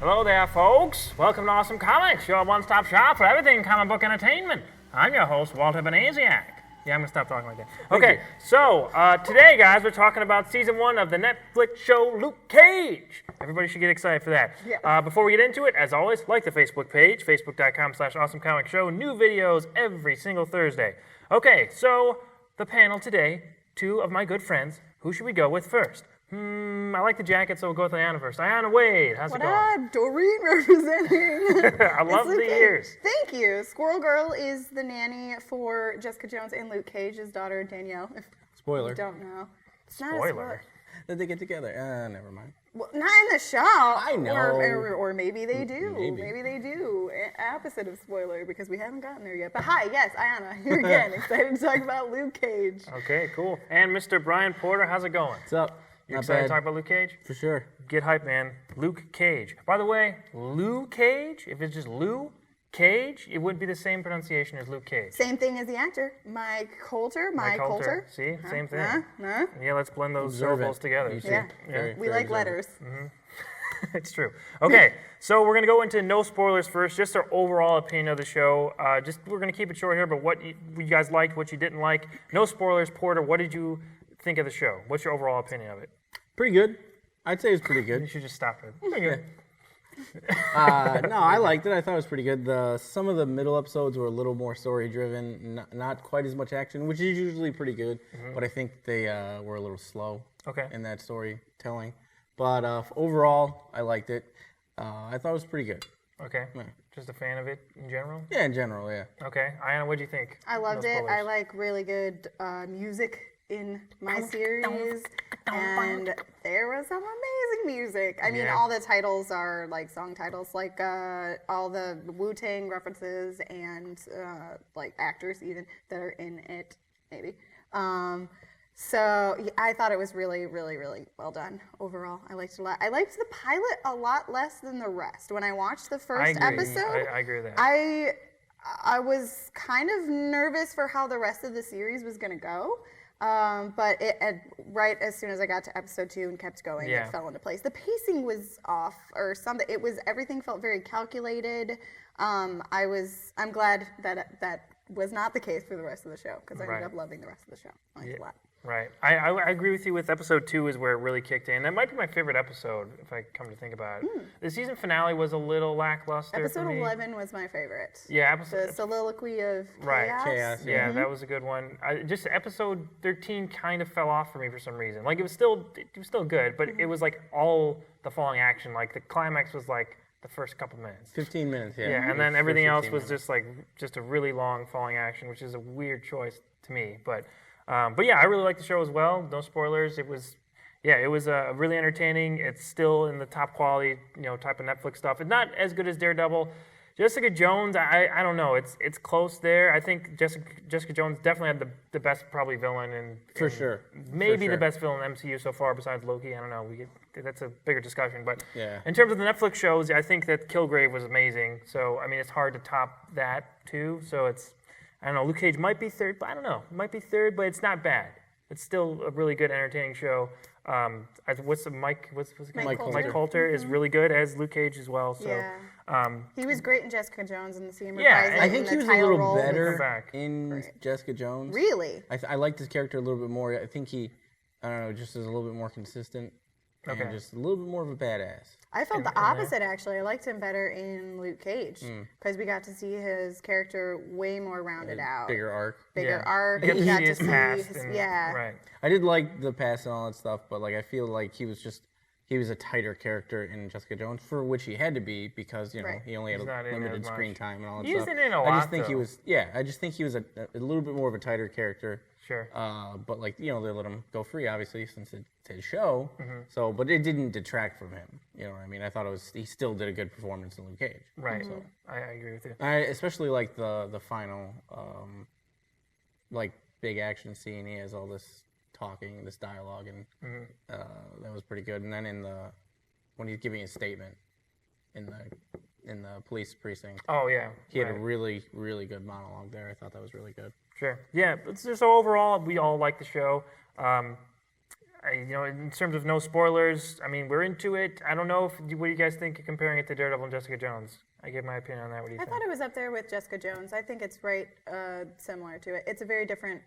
Hello there, folks. Welcome to Awesome Comics, your one-stop shop for everything comic book entertainment. I'm your host, Walter Benasiak. Yeah, I'm going to stop talking like that. Okay, so today, guys, we're talking about Season 1 of the Netflix show Luke Cage. Everybody should get excited for that. Yeah. Before we get into it, as always, like the Facebook page, facebook.com/awesomecomicshow. New videos every single Thursday. Okay, so the panel today, two of my good friends. Who should we go with first? I like the jacket, so we'll go with Aiyanna first. Aiyanna Wade, how's it going? What up? Doreen representing. I love the ears. Thank you. Squirrel Girl is the nanny for Jessica Jones and Luke Cage's daughter, Danielle. If Spoiler. you don't know. It's not a Spoiler. Did they get together? Never mind. Well, not in the show. I know. Or maybe they do. Maybe. They do. Opposite of spoiler, because we haven't gotten there yet. But hi, yes, Aiyanna, here again. Excited to talk about Luke Cage. Okay, cool. And Mr. Brian Porter, how's it going? What's up? You Not excited bad. to talk about Luke Cage? For sure. Get hype, man. Luke Cage. By the way, Lou Cage, if it's just Lou Cage, it wouldn't be the same pronunciation as Luke Cage. Same thing as the actor, Mike Coulter. Mike Coulter. See? Same thing. Yeah, let's blend those Observe syllables it. together. You see. Yeah. Very- We very like observant. letters. It's true. Okay, so we're going to go into no spoilers first, just our overall opinion of the show. We're going to keep it short here, but what you guys liked, what you didn't like. No spoilers. Porter, what did you think of the show? What's your overall opinion of it? Pretty good. I'd say it's pretty You good. should just stop it. Pretty good. No, I liked it. I thought it was pretty good. Some of the middle episodes were a little more story driven, not quite as much action, which is usually pretty good. But I think they were a little slow Okay. in that storytelling. But overall, I liked it. I thought it was pretty good. Okay. Yeah. Just a fan of it in general? Yeah, in general, yeah. Okay. Aiyanna, what do you think? I loved No it. spoilers. I like really good music in my series, and there was some amazing music. I mean, Yeah. all the titles are like song titles, like all the Wu-Tang references and like actors even that are in it, maybe. So yeah, I thought it was really, really, really well done overall. I liked it a lot. I liked the pilot a lot less than the rest. When I watched the first I agree. episode, I agree with that. I was kind of nervous for how the rest of the series was going to go, but right as soon as I got to episode 2 and kept going, Yeah. it fell into place. The pacing was off, or something. Everything felt very calculated. I'm glad that was not the case for the rest of the show, because I ended Right. up loving the rest of the show. I liked it a lot. Right. I agree with you with episode 2 is where it really kicked in. That might be my favorite episode, if I come to think about it. The season finale was a little lackluster for Episode me. 11 was my favorite. Yeah, The episode... soliloquy of Right. chaos. Chaos, Yeah, that was a good one. Just episode 13 kind of fell off for me for some reason. Like, it was still good, but it was like all the falling action. Like, the climax was like the first couple minutes. 15 minutes, yeah. Yeah, and First then everything else 15 was minutes. just a really long falling action, which is a weird choice to me. But yeah, I really liked the show as well. No spoilers. It was really entertaining. It's still in the top quality, type of Netflix stuff. It's not as good as Daredevil. Jessica Jones, I don't know. It's close there. I think Jessica Jones definitely had the best probably villain For sure. maybe For the sure. best villain in MCU so far besides Loki. I don't know. That's a bigger discussion. But Yeah. in terms of the Netflix shows, I think that Kilgrave was amazing. So I mean, it's hard to top that too. So I don't know. Luke Cage might be third, but I don't know. It might be third, but it's not bad. It's still a really good, entertaining show. What's his name? Mike Mike Coulter. Coulter is really good as Luke Cage as well. So Yeah. He was great in Jessica Jones and the scene Yeah, reprising and I think the he was a title little role. better back. in Right. Jessica Jones. Really? I liked his character a little bit more. I think I don't know, just is a little bit more consistent. Okay. And just a little bit more of a badass. I felt the in there. opposite, actually. I liked him better in Luke Cage Mm. because we got to see his character way more rounded out. Bigger arc. Bigger Yeah. arc. You get to We got see to his see past. his, and- yeah. Right. I did like the past and all that stuff, but like I feel like he was a tighter character in Jessica Jones, for which he had to be because Right. he only had He's not in limited as much. screen time and all that He stuff. isn't in a I lot, just think he though. was I just think he was a little bit more of a tighter character. Sure. But like they let him go free, obviously, since it's his show. Mm-hmm. So, but it didn't detract from him. You know what I mean? I thought he still did a good performance in Luke Cage. Right. Mm-hmm. I agree with you. I especially like the final like big action scene. He has all this talking, this dialogue, and that was pretty good. And then when he's giving his statement in the police precinct, Oh yeah. he had a right. really, really good monologue there. I thought that was really good. Sure. Yeah. But so overall, we all like the show. In terms of no spoilers, I mean, we're into it. I don't know what do you guys think comparing it to Daredevil and Jessica Jones? I give my opinion on that. What do you I think? thought it was up there with Jessica Jones. I think it's right similar to it. It's a very different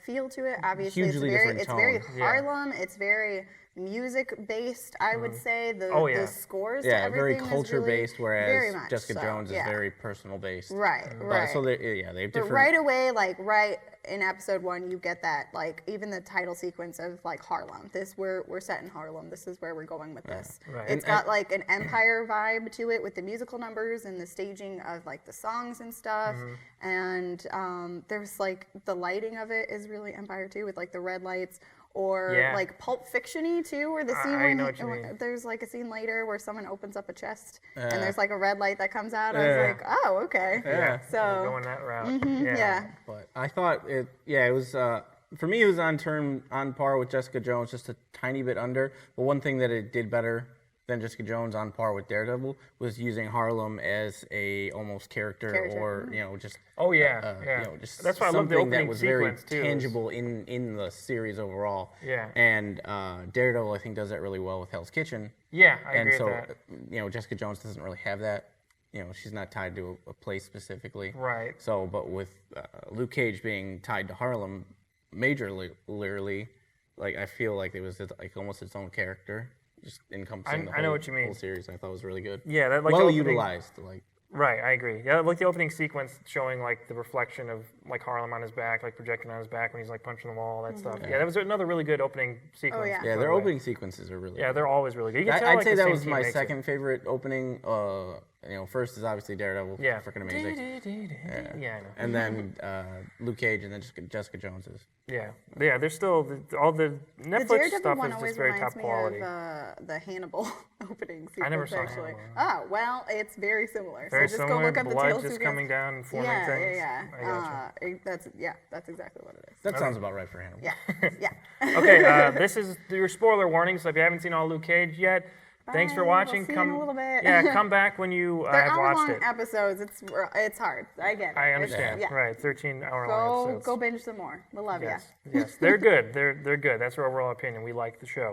feel to it. Obviously, Hugely different it's very tone. Harlem. It's very music based. I would say the scores. To Yeah, very everything culture is really, based, whereas very much Jessica so, Jones is yeah. very personal based. Right. So they have But different. right away, right in episode 1, you get that even the title sequence of Harlem. We're set in Harlem. This is where we're going with this. Right. It's got an Empire vibe to it with the musical numbers and the staging of the songs and stuff. And there's the lighting of it is really Empire too, with the red lights. Or Pulp Fiction-y too, where the scene I know what you mean. there's a scene later where someone opens up a chest and there's a red light that comes out. I was oh, okay. Yeah. So we're going that route. yeah. But I thought it was for me it was on par with Jessica Jones, just a tiny bit under. But one thing that it did better than Jessica Jones, on par with Daredevil, was using Harlem as a almost character. Or just just that's why I love the something that opening was very sequence too. tangible in the series overall. Yeah. And Daredevil, I think, does that really well with Hell's Kitchen. Yeah, I agree with that. And so Jessica Jones doesn't really have that. She's not tied to a place specifically. Right. So, but with Luke Cage being tied to Harlem majorly, I feel like it was almost its own character, just encompassing the whole series. I thought was really good. Yeah, that well utilized. Right, I agree. Yeah, the opening sequence showing the reflection of Harlem on his back, projecting on his back when he's punching the wall, all that stuff. Yeah, that was another really good opening sequence. Oh, yeah. Yeah, their opening sequences are really. Yeah, good. they're always really good. You can tell, I'd say the that same was team my makes second favorite opening. First is obviously Daredevil. Yeah, freaking amazing. Yeah, I know. And then Luke Cage, and then Jessica Jones's. Yeah. There's still all the Netflix Daredevil stuff one is always just very reminds top me quality. of the Hannibal opening sequence. I never saw actually. Hannibal. Oh well, it's very similar. Very so just similar. go look up the Blood Tales just of coming down and forming things. I gotcha. That's exactly what it is. That sounds about right for Hannibal. Yeah. Okay, this is your spoiler warning. So if you haven't seen all Luke Cage yet, thanks for Bye. watching. We'll see you in a little bit. Come back when you They're have watched hour-long it. episodes. It's hard. I get it. I understand. Yeah. Right, 13-hour-long episodes. Go binge some more. We love Yes, yes, they're good. They're good. That's our overall opinion. We like the show.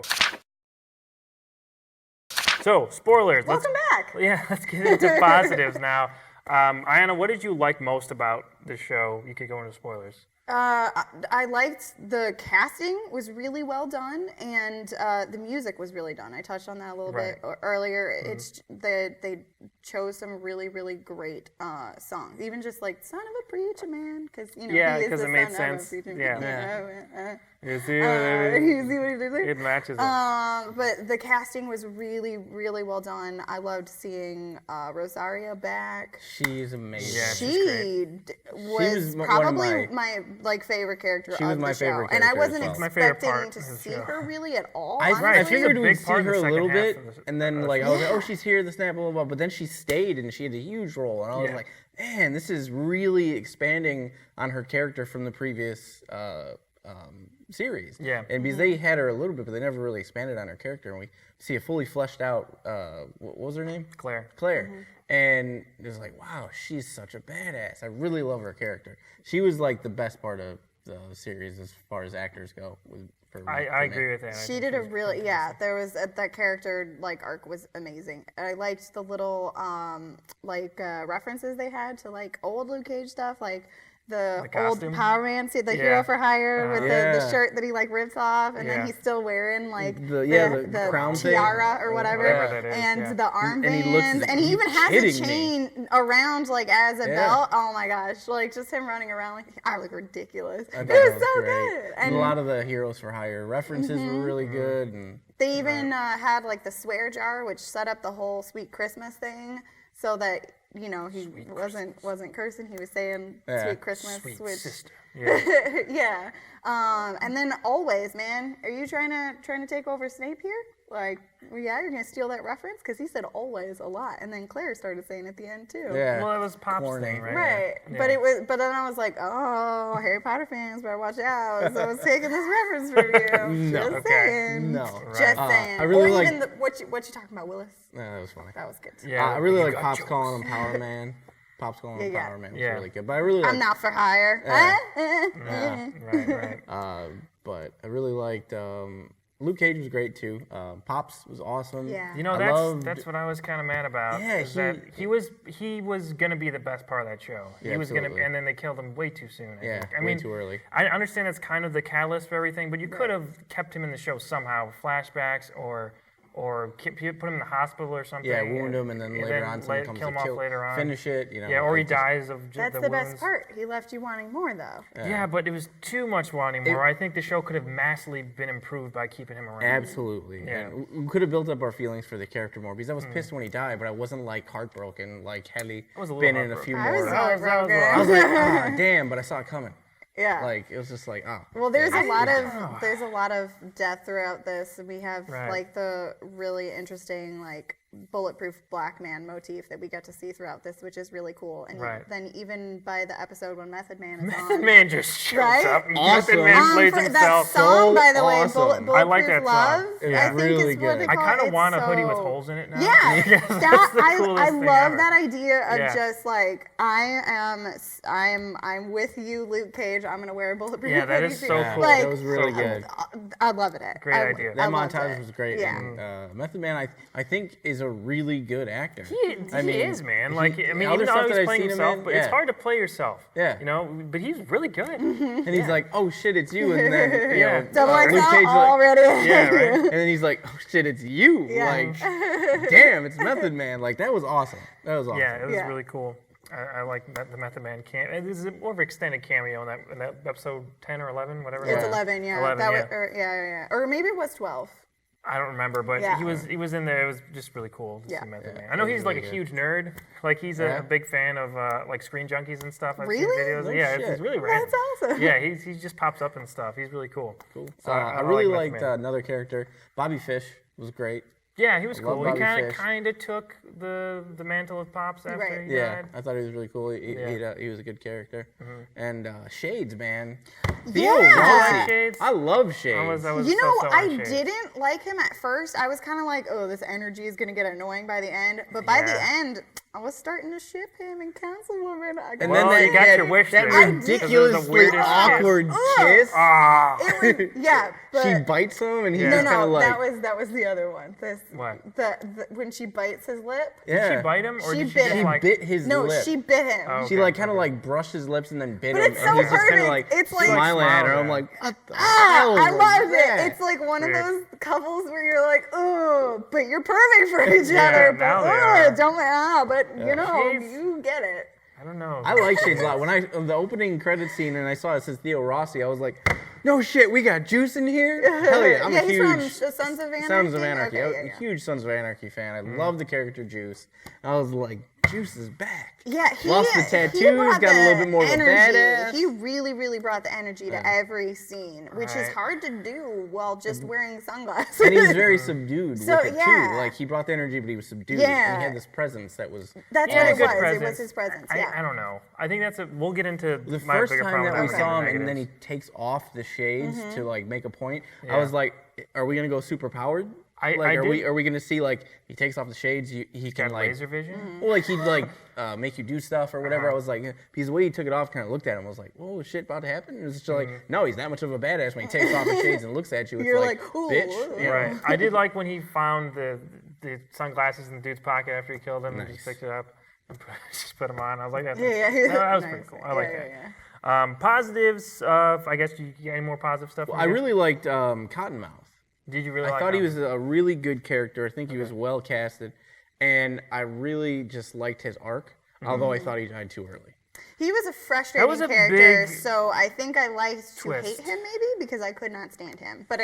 So, spoilers. Welcome back. Yeah, let's get into positives now. Aiyanna, what did you like most about the show? You could go into spoilers. I liked the casting was really well done, and the music was really done. I touched on that a little bit earlier. Mm-hmm. It's they chose some really, really great songs. Even just "Son of a Preacher Man," because he is the it made son sense. of a preacher Yeah. man. You see what it You see what he did there? It matches up. But the casting was really, really well done. I loved seeing Rosaria back. She's amazing. Yeah, She was one of probably my favorite character She was of my the show, favorite and I character wasn't as well. My favorite expecting part to of the see show. her really at all. I honestly. figured She's a we'd big see part in her the a little second half bit, of the- and then I was like, oh, she's here, this, that, blah, blah, blah. But then she stayed, and she had a huge role, and I was like, man, this is really expanding on her character from the previous series. Yeah. And because they had her a little bit, but they never really expanded on her character, and we see a fully fleshed out, what was her name? Claire. And it was like, wow, she's such a badass. I really love her character. She was like the best part of the series as far as actors go. I agree with that. She did a really there was that character arc was amazing. I liked the little references they had to old Luke Cage stuff, the old costume? Power Man, the Hero for Hire with the shirt that he rips off, and then he's still wearing the crown tiara or whatever, that is, and the armbands, and he even has a kidding chain around as a belt. Oh my gosh, just him running around I look ridiculous. It was so good. And a lot of the Heroes for Hire references were really good. And they even had the swear jar, which set up the whole Sweet Christmas thing, so that he wasn't cursing. He was saying Sweet Christmas, Sweet which sister. yeah. And then Always, man, are you trying to take over Snape here? You're gonna steal that reference because he said always a lot, and then Claire started saying at the end too. yeah, Well, it was Pop's Corny. thing, right? Right, Yeah. but then I was like, oh, Harry Potter fans better watch out. So I was taking this reference from you. No. Just Okay. saying. No. Just saying. I really or like- even what you talking about, Willis? that was funny. That was good. Too. Yeah. I really You like got Pop's jokes. calling him Power Man. Pop's calling him Yeah. Power Man was Yeah. really good. But I really like. I'm not for hire. Right. But I really liked Luke Cage was great too. Pops was awesome. Yeah. You know, that's what I was kind of mad about. Yeah, is that he was gonna be the best part of that show. Yeah, he was gonna, absolutely. and then they killed him way too soon. I think. I way mean, too early. I understand that's kind of the catalyst for everything, but you could have kept him in the show somehow, flashbacks or put him in the hospital or something. Yeah, wound him, and then later on someone comes kill him to off later on. finish it. You know, Yeah, or he like, dies of just That's the the wounds. best part. He left you wanting more, though. Yeah, but it was too much wanting more. I think the show could have massively been improved by keeping him around. Absolutely. Yeah. And we could have built up our feelings for the character more because I was pissed when he died, but I wasn't like heartbroken. Like had he was a little been in a few I was more, heartbroken. I was like, ah, damn! But I saw it coming. Yeah. Like it was just like, oh. Well, there's yeah. a lot of death throughout this. We have Right. like the really interesting like bulletproof black man motif that we get to see throughout this, which is really cool. And Right. then even by the episode when Method Man is Method on, Man just shows Right? up. And Awesome. Method Man plays that himself. song, by the So way, awesome. Bulletproof I like that song. Love. It was I think really it's what good. they I call kind it. of want a It's hoodie with so- holes in it now. Yeah, That's that the I coolest thing love ever. that idea of Yeah. just like I'm with you, Luke Cage. I'm gonna wear a bulletproof. Yeah, that hoodie is too. so Yeah, cool. Like, that was really So cool. good. I love it. Great idea. I That loved montage it. was great. Yeah. And Method Man, I think, is a really good actor. He is, man. Like, I mean, other even though stuff he's that I've playing seen him himself, in, but it's yeah. hard to play yourself. Yeah. You know, but he's really good. And he's like, oh shit, it's you. And then, you Yeah. know, Double Luke XL Cage, like, already. Yeah, right. and then he's like, oh shit, it's you. Yeah. Like, damn, it's Method Man. Like, that was awesome. That was awesome. Yeah, it was Yeah. really cool. I like the Method Man cameo. This is more of an extended cameo in that episode 10 or 11, whatever. It's Yeah. 11, yeah. 11, that yeah. Was, yeah. Or maybe it was 12. I don't remember, but Yeah. he was in there. It was just really cool to Yeah. see Method Yeah, Man. I know it was he's like really a good. huge nerd. Like he's Yeah. a big fan of like Screen Junkies and stuff. I've Really? seen videos. No Yeah, shit. he's really random. That's awesome. Yeah, he just pops up and stuff. He's really cool. Cool. So I really like Method liked Man. another character. Bobby Fish was great. Yeah, he was love cool. He Bobby Fish. kind of took the mantle of Pops after Right. he Yeah, died. I thought he was really cool. Yeah. He was a good character. And Shades, man. Yeah. like Shades? I love Shades. I was You know, so I on Shades. didn't like him at first. I was kind of like, oh, this energy is going to get annoying by the end. But by the Yeah. end, I was starting to ship him and Councilwoman. and Well, then you got that, your wish that then, 'cause it was the ridiculously weirdest kiss. awkward Ugh. kiss. Ah. It was, yeah, but She bites him, and he's Yeah. no, just kind no, of like, that was the other one. This What? the when she bites his lip. yeah. Did she bite him, or She did she bit just him. She like? bit his No, lip. she bit him. Oh. She Okay, like kind of okay. like brushed his lips and then bit But him, it's and so he's just kind of perfect. like It's like- smiling at her. Smiles I'm at like, what the Ah, hell I was loved that? it. It's like one Weird. of those couples where you're like, oh, but you're perfect for each Yeah, other. now they But are. don't, but you know, She's- you get it. I don't know. I like Shades a lot. When the opening credit scene and I saw it says Theo Rossi, I was like, no shit, we got Juice in here? Hell yeah, I'm Yeah, a he's huge from Sons of Anarchy. Sons of Anarchy. Okay, I'm yeah, a yeah. huge Sons of Anarchy fan. I love the character Juice. I was like, Juice is back. Yeah, Lost the he tattoos, brought got a little the bit more of a energy. badass. He really brought the energy to every scene, which is Right. hard to do while just wearing sunglasses. And he was very subdued So, with it yeah. too. Like he brought the energy, but he was subdued. Yeah. And he had this presence that was That's Yeah, what good it was. presence. It was his presence. I Yeah. don't know. I think we'll get into the my first bigger time problem that we with saw him, the and then he negatives. takes off the shades Mm-hmm. to like make a point. Yeah. I was like, are we gonna go super powered? I are we gonna see like he takes off the shades? He can Got like laser vision. Mm-hmm. well, like he'd like make you do stuff or whatever. Uh-huh. I was like, because the way he took it off, kind of looked at him. I was like, whoa, shit, about to happen. It was just like, no, he's that much of a badass when he takes off the shades and looks at you. It's You're like, like, ooh, bitch. ooh. you know? Right. I did like when he found the sunglasses in the dude's pocket after he killed him and just Nice. picked it up and just put them on. I was like, that's Yeah, that was nice. pretty cool. I like Yeah, that. yeah, Positives. I guess you got any more positive stuff? Well, from I you? really liked Cottonmouth. Did you really? I like thought he him? was a really good character. I think he was well casted, and I really just liked his arc. Although I thought he died too early. He was a frustrating was a character, big so I think I liked to twist. hate him maybe because I could not stand him. But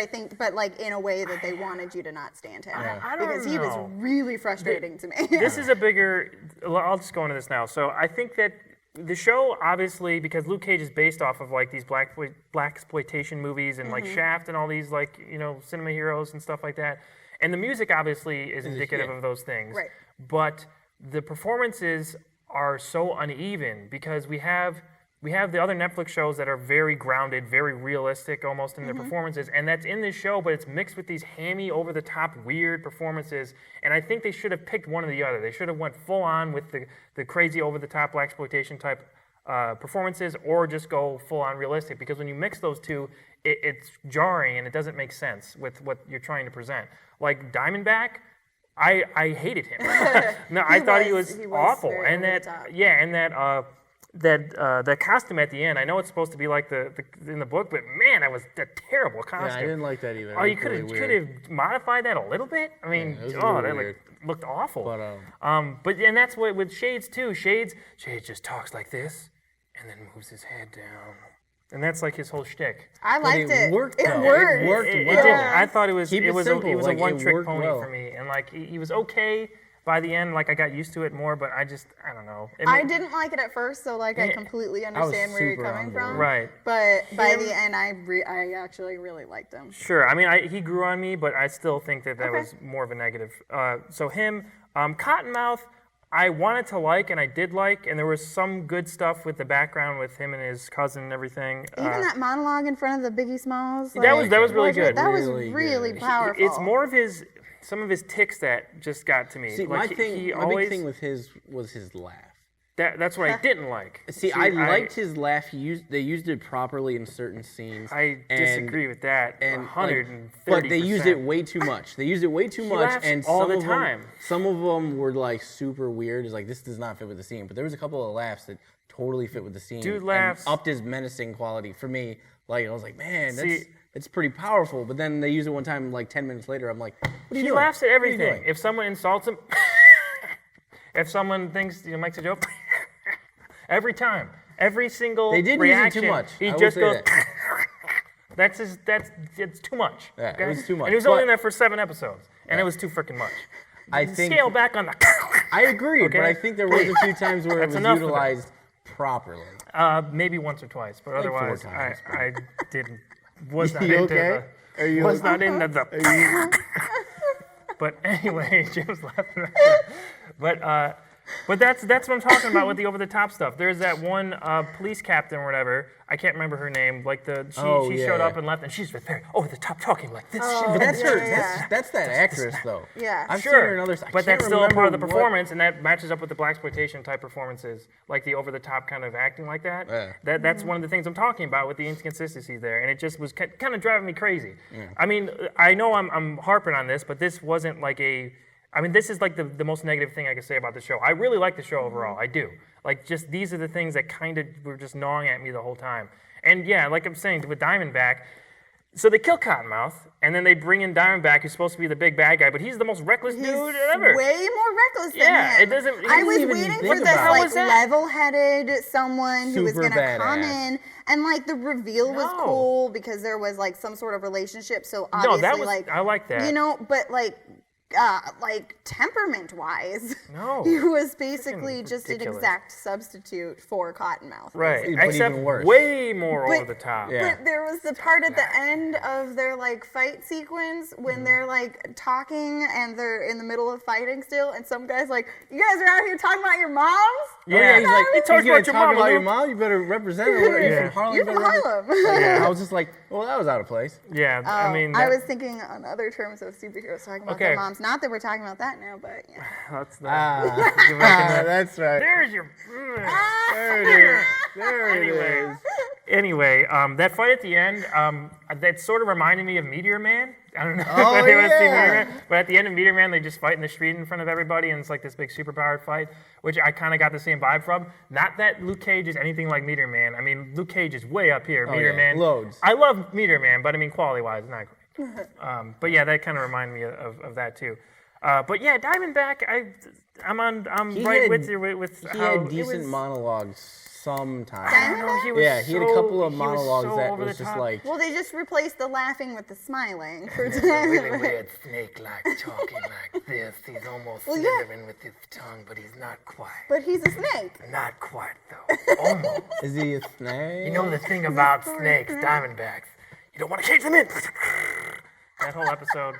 like in a way that they wanted you to not stand him. I don't because he was know. really frustrating to me. This is a bigger. I'll just go into this now. So I think that the show, obviously, because Luke Cage is based off of like these black exploitation movies and like Shaft and all these like cinema heroes and stuff like that, and the music obviously is indicative yeah. of those things. Right. But the performances are so uneven because we have the other Netflix shows that are very grounded, very realistic almost in their performances, and that's in this show, but it's mixed with these hammy, over-the-top, weird performances, and I think they should have picked one or the other. They should have went full-on with the crazy, over-the-top, blaxploitation type performances or just go full on realistic, because when you mix those two, it's jarring and it doesn't make sense with what you're trying to present. Like Diamondback, I hated him. No, I thought he was awful, very and over the that top. that costume at the end. I know it's supposed to be like the in the book, but man, that was a terrible costume. Yeah, I didn't like that either. Oh, It you was could really have weird. modified that a little bit. I mean, it was a oh, little that weird. looked awful. But And that's what with Shades too. Shades just talks like this, and then moves his head down, and that's like his whole shtick. I liked it worked, It though. It worked. worked It well. did. I thought it was Keep it was simple, a like, it one-trick worked pony well. for me, and like he was okay by the end. Like I got used to it more, but I don't know. I didn't like it at first, so like I completely understand where you're super coming on board. from. Right. But by the end, I actually really liked him. Sure. I mean, he grew on me, but I still think that Okay. was more of a negative. So him, Cottonmouth, I wanted to like, and I did like, and there was some good stuff with the background with him and his cousin and everything. Even that monologue in front of the Biggie Smalls. That was really wasn't- good. That was Really really good. powerful. It's more of some of his ticks that just got to me. See, like my big thing with his was his laugh. that's what I didn't like. See, I liked his laugh. They used it properly in certain scenes. I and- disagree with that. and 130%. but they used it way too much. They used it way too much, laughs and all some the of time. some of them were like super weird. It's like this does not fit with the scene. But there was a couple of laughs that totally fit with the scene. Dude and laughs. upped his menacing quality for me. Like I was like, man, See- it's pretty powerful. But then they use it one time, like 10 minutes later. I'm like, what are you He doing? laughs at What are you everything. doing? If someone insults him, if someone thinks makes a joke, every time, every single They did use it reaction, too much. he I will just say goes. that. It's too much. Yeah, it was too much. And he was only But- in there for 7 episodes, and it was too freaking much. I think Scale back on the. I agree, but Okay? I think there was a few times where it That's was enough of that. utilized properly. Maybe once or twice, but Like 4 otherwise, times. I didn't. Was not You into okay? Are you was okay? not into the. But anyway, Jim's laughing at that. But that's what I'm talking about with the over the top stuff. There's that one police captain or whatever. I can't remember her name. Like she yeah. showed up and left, and she's very over the top talking like this. Oh, But That's yeah, her. yeah. That's that actress though. Yeah. I've seen her Sure, in others. but that's still a part of the performance, and that matches up with the blaxploitation type performances, like the over-the-top kind of acting like that. Yeah. That's one of the things I'm talking about with the inconsistencies there, and it just was kind of driving me crazy. I mean, I know I'm harping on this, but this wasn't like I mean, this is like the most negative thing I can say about the show. I really like the show overall. I do. Like, just these are the things that kind of were just gnawing at me the whole time. And yeah, like I'm saying with Diamondback, so they kill Cottonmouth, and then they bring in Diamondback, who's supposed to be the big bad guy, but he's the most reckless He's dude ever. way more reckless than Yeah, him. it doesn't- it I doesn't was even waiting think for this about it. How like was that? level-headed someone who was Super gonna come badass. in, and like the reveal was No. cool because there was like some sort of relationship. So No, obviously, that was like I like that. you know, but like temperament-wise, No. he was basically Freaking just an ridiculous. exact substitute for Cottonmouth. Right, But except even worse. way more But- over the top. Yeah. But there was the part at the end of their like fight sequence when they're like talking and they're in the middle of fighting still, and some guy's like, "You guys are out here talking about your moms." Yeah, he's like, he talks "You gonna about your talk mama, about your Luke." mom? You better represent her. What are you Yeah. from Harlem? You're You from better Harlem. Yeah. I was just like, well, that was out of place. Yeah, I mean, I that- was thinking on other terms of superheroes talking about their Okay. moms. Not that we're talking about that now, but yeah. that's the, Ah, you're making that- that's right. There's your. There it is. There it Anyway, is. anyway, that fight at the end, that sort of reminded me of Meteor Man. I don't know Oh, if anyone's seen yeah. Meteor Man, but at the end of Meteor Man, they just fight in the street in front of everybody, and it's like this big superpowered fight, which I kind of got the same vibe from. Not that Luke Cage is anything like Meteor Man. I mean, Luke Cage is way up here. Meteor yeah, Man, loads. I love Meteor Man, but I mean, quality-wise, not great. But yeah, that kind of reminded me of that too. But yeah, Diamondback, I'm He right had- with you with He how had decent it was, monologues sometimes. I don't know, he was Yeah, he had a so- couple of he monologues so that over was the just top. like, Well, they just replaced the laughing with the smiling. For really weird snake-like talking like this. He's almost Well, yeah. slithering with his tongue, but he's not quite. But he's a snake. Not quite though. Almost. is he a snake? You know the thing about snakes, Diamondbacks, you don't want to cage them in. That whole episode.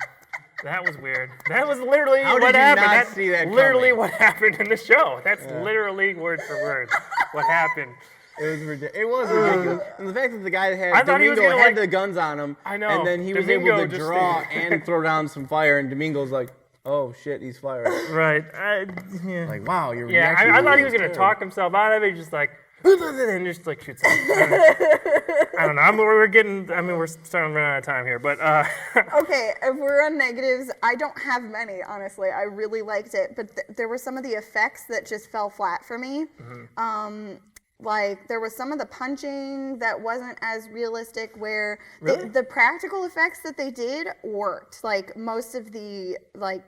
That was weird. That was literally How did what you happened. not That's see that literally coming? what happened in the show. That's literally word for word what happened. It was ridiculous. It was ridiculous. And the fact that the guy had I thought he was Domingo gonna, had like- the guns on him, I know. and then he was Domingo able to just draw stayed. and throw down some fire, and Domingo's like, oh shit, he's fired. Right. Yeah. Like, wow, your Yeah, reaction I thought he was gonna terrible. talk himself out of it, just like, and just like shoots him. I don't know. We're starting to run out of time here, but Okay, if we're on negatives, I don't have many, honestly. I really liked it, but there were some of the effects that just fell flat for me. Like, there was some of the punching that wasn't as realistic, where Really? the practical effects that they did worked. Like, most of the, like,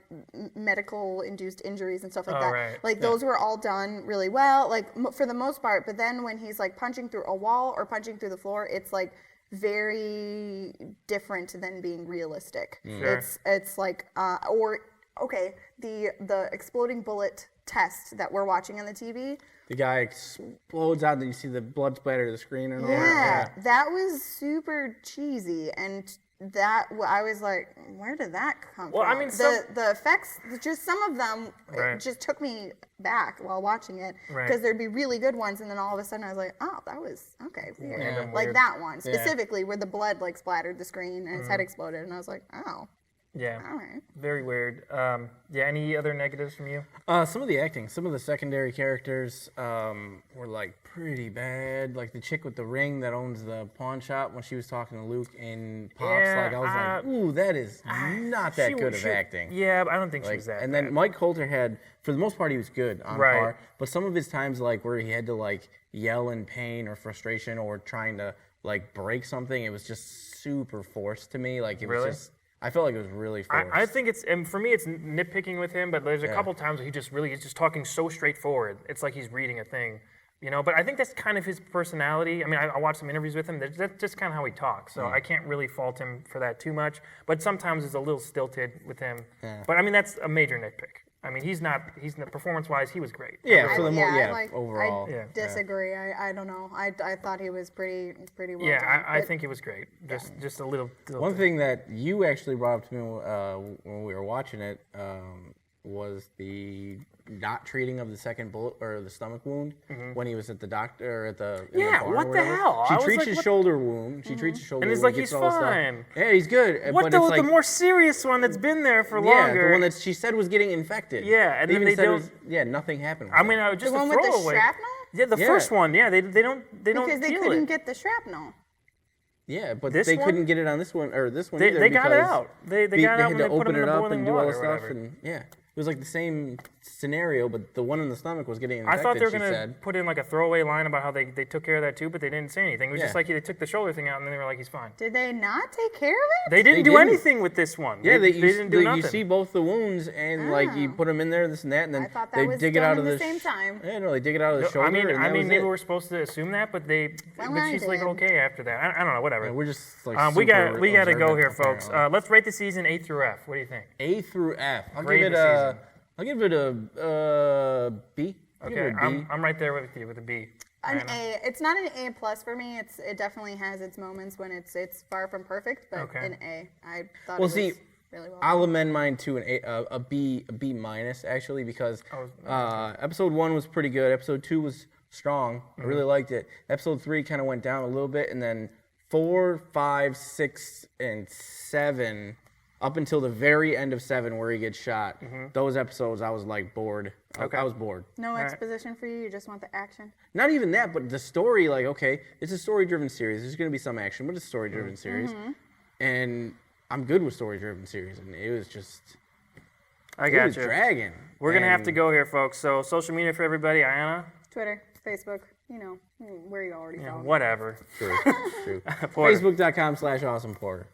medical-induced injuries and stuff like that. Right. Like, those were all done really well, like, for the most part. But then when he's, like, punching through a wall or punching through the floor, it's, like, very different than being realistic. Sure. It's like, the exploding bullet test that we're watching on the TV. The guy explodes out, and you see the blood splatter to the screen and all Yeah, that. that was super cheesy, and I was like, where did that come Well, from? I mean, the effects, just some of them, Right. it just took me back while watching it, Right. because there'd be really good ones, and then all of a sudden I was like, oh, that was okay, weird. Random Like weird. that one Yeah. specifically, where the blood like splattered the screen and his head exploded, and I was like, oh, yeah, all right. very weird. Yeah, any other negatives from you? Some of the acting, some of the secondary characters were like pretty bad. Like the chick with the ring that owns the pawn shop, when she was talking to Luke in Pops, Yeah, like I was like, ooh, that is not that good of acting. Yeah, but I don't think she Like, was that. and then bad. Mike Coulter had, for the most part, he was good on Right. par. But some of his times, like where he had to like yell in pain or frustration or trying to like break something, it was just super forced to me. Like it was Really? just, I felt like it was really forced. I think it's, and for me, it's nitpicking with him, but there's a couple times where he's just talking so straightforward. It's like he's reading a thing, you know? But I think that's kind of his personality. I mean, I watched some interviews with him. That's just kind of how he talks. So I can't really fault him for that too much. But sometimes it's a little stilted with him. Yeah. But I mean, that's a major nitpick. I mean, he's not performance-wise, he was great. Yeah, for the overall. I disagree. I don't know. I thought he was pretty well done. Yeah, I but- think it was great. Just a little One thing that you actually brought up to me when we were watching it was the not treating of the second bullet or the stomach wound when he was at the doctor or at the in Yeah, the barn what or the whatever. hell? I She was treats like, his what- shoulder wound. She treats his shoulder And it's wound. like, gets he's all the stuff. fine. Yeah, he's good. What but the, it's like, the more serious one that's been there for yeah, longer? the one that she said was getting infected. Yeah, and then even they said it don't- was, yeah, nothing happened. I mean, just The a one with the throwaway. shrapnel? Yeah, the Yeah. first one. Yeah, they don't Because they feel couldn't it. get the shrapnel. yeah, but This they one? couldn't get it on this one or this one They, either. they got it because out. They got it out had when to they put open him in it the up boiling and do all water the or stuff, whatever. and yeah, it was like the same scenario, but the one in the stomach was getting I infected. thought they were she going to said. put in like a throwaway line about how they took care of that too, but they didn't say anything. It was just Yeah. like they took the shoulder thing out and then they were like, he's fine. Did they not take care of it? They didn't do didn't. anything with this one. Yeah, they you, didn't do nothing. you see both the wounds, and like you Oh. put them in there, this and that, and then I thought that they was dig it done out of in the the same time. Yeah, no, they dig it out of the shoulder. I mean, and that was maybe it. we're supposed to assume that, but Well, I she's like did. okay after that. I don't know, whatever. Yeah, we're just like we super got to go here, observant, folks. apparently. Let's rate the season A through F. What do you think? A through F. I'll Grade give it the a. season. I'll give it a B. I'll give Okay, it a B. I'm right there with you with a B. An Diana? A. It's not an A plus for me. It definitely has its moments when it's far from perfect, but Okay. an A. I thought Well, it see, was really well. I'll amend mine to a B minus actually, because episode 1 was pretty good. Episode 2 was strong. I really liked it. Episode 3 kind of went down a little bit, and then 4, 5, 6, and 7, up until the very end of 7 where he gets shot. Those episodes I was like bored. Okay. I was bored. No exposition for you. You just want the action. Not even that, but the story, like, okay, it's a story-driven series. There's going to be some action, but it's a story-driven series. And I'm good with story-driven series, and it was just, I it got was you. dragging. We're gonna have to And- go here, folks. So social media for everybody. Ayanna, Twitter, Facebook. Where you already follow me. whatever. True, true. Porter. Facebook.com/awesomeporter.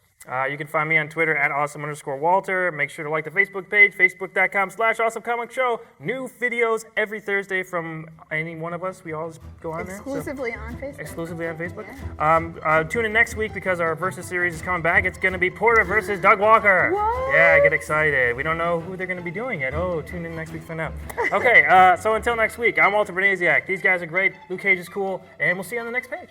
You can find me on Twitter at awesome_Walter. Make sure to like the Facebook page, facebook.com/awesomecomicshow. New videos every Thursday from any one of us. We all just go on there. So- Exclusively on Facebook. Exclusively on Facebook. Tune in next week because our Versus series is coming back. It's going to be Porter versus Doug Walker. What? Yeah, get excited. We don't know who they're going to be doing yet. Oh, tune in next week to find out. Okay, so until next week, I'm Walter Bernasiak. These guys are great. Luke Cage is cool, and we'll see you on the next page.